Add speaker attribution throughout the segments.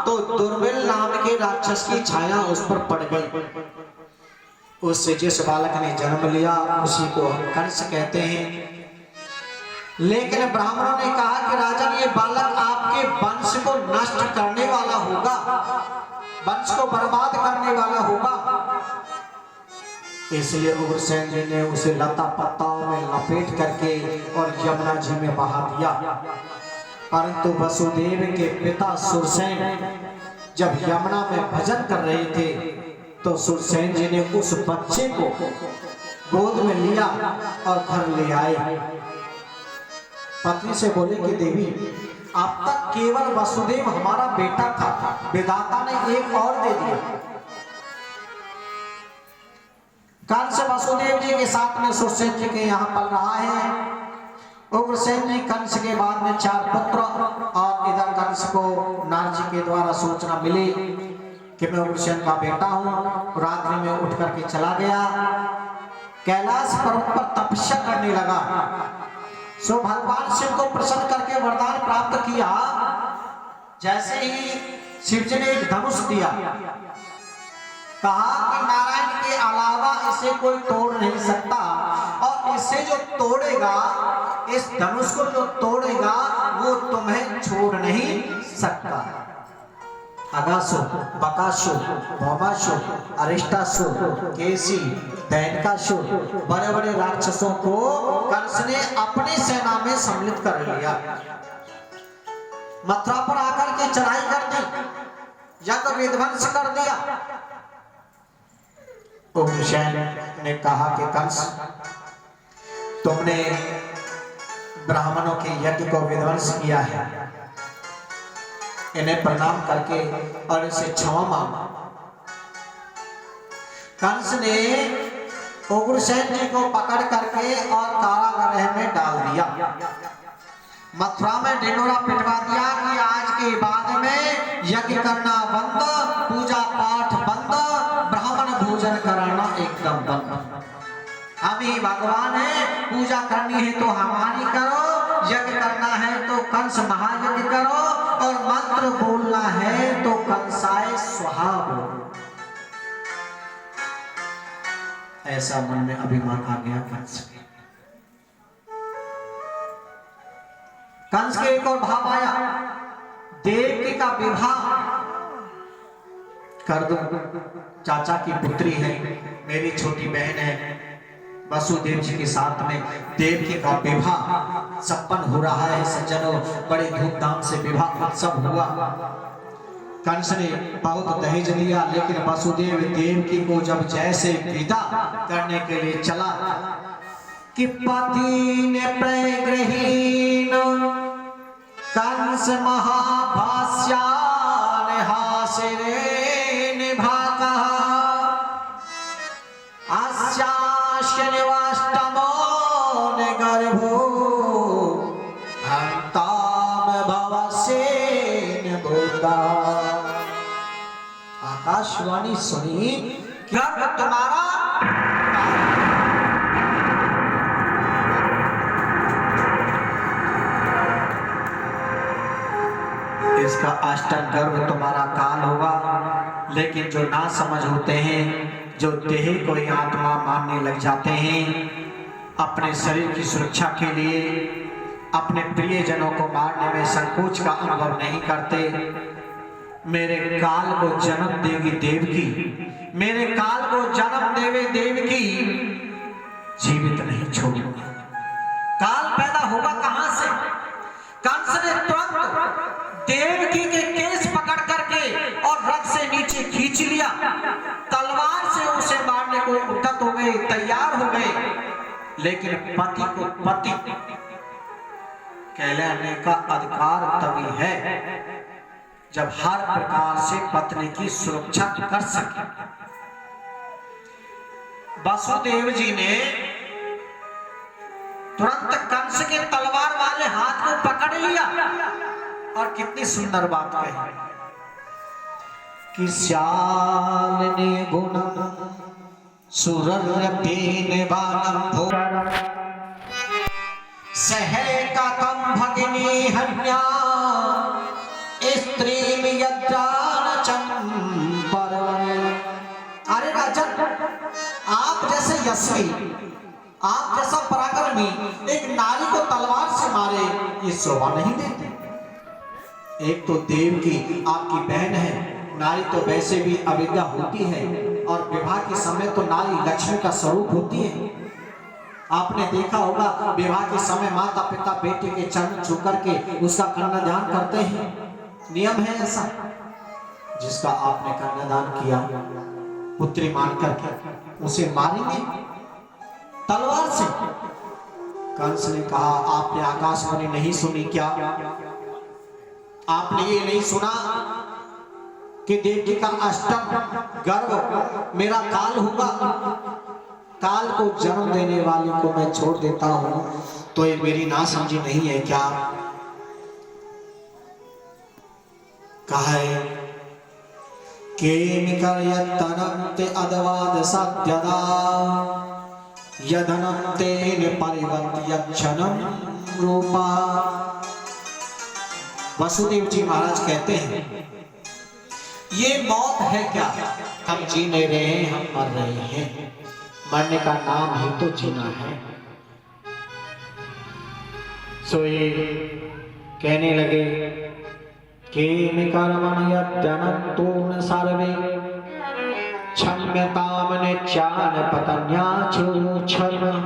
Speaker 1: तो दुर्मिल नाम के राक्षस की छाया उस पर पड़ गई। उससे जिस बालक ने जन्म लिया उसी को हम कंस कहते हैं। लेकिन ब्राह्मणों ने कहा कि राजन, ये बालक आपके वंश को नष्ट करने वाला होगा, वंश को बर्बाद करने वाला होगा। इसलिए उग्रसेन जी ने उसे लता पत्ताओं में लपेट करके और यमुना जी में बहा दिया। परंतु वसुदेव के पिता सुरसेन जब यमुना में भजन कर रहे थे तो सुरसेन जी ने उस बच्चे को गोद में लिया और घर ले आए। पत्नी से बोले कि देवी, अब तक केवल वसुदेव हमारा बेटा था, विधाता ने एक और दे दिया। कंस वसुदेव जी के साथ में सुरसेन जी के यहाँ पल रहा है। उग्रसेन जी कंस के बाद में 4 पुत्र, और इधर कंस को नारद जी के द्वारा सूचना मिली कि मैं उग्रसेन का बेटा हूँ। रात्रि में उठ करके चला गया, कैलाश पर्वत पर तपस्या करने लगा। सो भगवान शिव को प्रसन्न करके वरदान प्राप्त किया। जैसे ही शिव जी ने एक धनुष दिया, कहा कि नारायण के अलावा इसे कोई तोड़ नहीं सकता, और इसे जो तोड़ेगा, इस धनुष को जो तोड़ेगा वो तुम्हें छोड़ नहीं सकता। अगासुर, बकासुर, भौमासुर, अरिष्टासुर, केसी, दैनकासुर, बड़े बड़े राक्षसों को कंस ने अपनी सेना में सम्मिलित कर लिया। मथुरा पर आकर के चढ़ाई कर दी, यज्ञ विध्वंस कर दिया। उग्रसेन ने कहा कि कंस, तुमने ब्राह्मणों के यज्ञ को विध्वंस किया है, इन्हें प्रणाम करके और इनसे क्षमा मांगा। कंस ने उग्रसेन जी को पकड़ करके और कारागृह में डाल दिया। मथुरा में ढिंढोरा पिटवा दिया कि आज के बाद में यज्ञ करना बंद, पूजा पाठ बंद, ब्राह्मण भोजन कराना एकदम बंद। हम ही भगवान है, पूजा करनी है तो हमारी करो, यज्ञ करना है तो कंस महायज्ञ करो, और मंत्र बोलना है तो कंसाय स्वाहा बोलो। ऐसा मन में अभिमान आ गया कंस के। कंस के एक और भाव आया, देवकी का विवाह कर दो, चाचा की पुत्री है, मेरी छोटी बहन है। वसुदेव जी के साथ में देवकी का विवाह संपन्न हो रहा है। सज्जनों, बड़े धूमधाम से विवाह उत्सव हुआ। कंस ने बहुत दहेज लिया, लेकिन वसुदेव देवकी को जब जैसे विदा करने के लिए चला कि पति ने प्रग्रहीण कंस महाभाष्या ने हासिरे निभाता शनिवाष्टमो ने गर्भो हंताम भवसे ने भूता। आकाशवाणी सुनी, गर्भ तुम्हारा इसका अष्टम गर्भ तुम्हारा काल होगा। लेकिन जो ना समझ होते हैं, जो देह को ही आत्मा मानने लग जाते हैं, अपने शरीर की सुरक्षा के लिए अपने प्रियजनों को मारने में संकोच का अनुभव नहीं करते। मेरे काल को जन्म देगी देवकी, मेरे काल को जन्म देवे देवकी, जीवित नहीं छोड़ूंगा। काल पैदा होगा कहां से? कंस ने तुरंत देवकी के केस पकड़ करके और रथ से नीचे खींच लिया, तलवार से उसे मारने को उद्यत हो गए, तैयार हो गए। लेकिन पति को पति कहलाने का अधिकार तभी है जब हर प्रकार से पत्नी की सुरक्षा कर सके। वसुदेव जी ने तुरंत कंस के तलवार वाले हाथ को पकड़ लिया और कितनी सुंदर बात कही कि श्यालिनी गुण सुररतेन वानम भोर सहैका कम भगिनी हन्या स्त्री यद्रा यशस्वी, आप जैसा पराक्रमी एक नारी को तलवार से मारे, ये शोभा नहीं देते। एक तो देव की आपकी बहन है, नारी तो वैसे भी अविद्या होती है, और विवाह के समय तो नारी लक्ष्मी का स्वरूप होती है। आपने देखा होगा विवाह के समय माता पिता बेटे के चरण छू करके उसका कन्यादान करते हैं, नियम है ऐसा। जिसका आपने कन्यादान किया पुत्री मान करके उसे मारेंगे तलवार से। कंस ने कहा, आपने आकाशवाणी नहीं सुनी क्या? आपने ये नहीं सुना कि देवकी का अष्टम गर्भ मेरा काल होगा? काल को जन्म देने वाले को मैं छोड़ देता हूं, तो ये मेरी नासमझी नहीं है क्या? कहा है केमिकर्यतनन्ते अदवाद सत्यदा यदनन्ते परिवर्त्यक्षणं रूपा। वसुदेव जी महाराज कहते हैं, ये मौत है क्या? हम जी नहीं रहे हैं, हम मर रहे हैं। मरने का नाम ही तो जीना है। सो ये कहने लगे केमिकर्मण्यत्यनन्तोन सर्वे क्षम्यताम नित्यान पतन्याचुच्छर्म।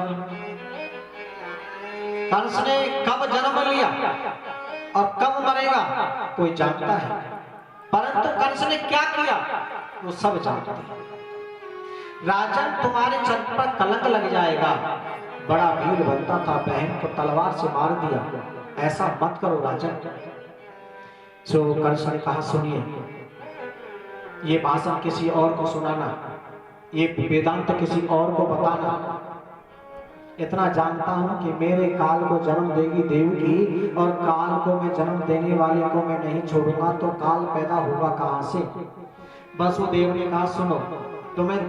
Speaker 1: कंस ने कब जन्म लिया और कब मरेगा कोई जानता है, परंतु कंस ने क्या किया वो सब जानते हैं। राजन, तुम्हारे चरित्र पर कलंक लग जाएगा। बड़ा वीर बनता था, बहन को तलवार से मार दिया, ऐसा मत करो राजन। सो कंस ने कहा, सुनिए, ये भाषण किसी और को सुनाना, ये वेदांत किसी और को बताना। इतना जानता हूं कि मेरे काल को जन्म देगी देवकी, और काल को मैं जन्म देने वाले को मैं नहीं छोड़ूंगा, तो काल पैदा होगा कहां से? वसुदेव ने कहा, सुनो, तुम्हें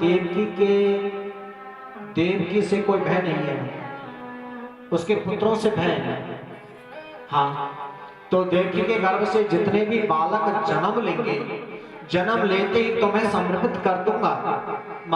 Speaker 1: देवकी से कोई भय नहीं है, उसके पुत्रों से भय है। हाँ, तो देवकी के गर्भ से जितने भी बालक जन्म लेंगे, जन्म लेते ही तुम्हें समर्पित कर दूंगा।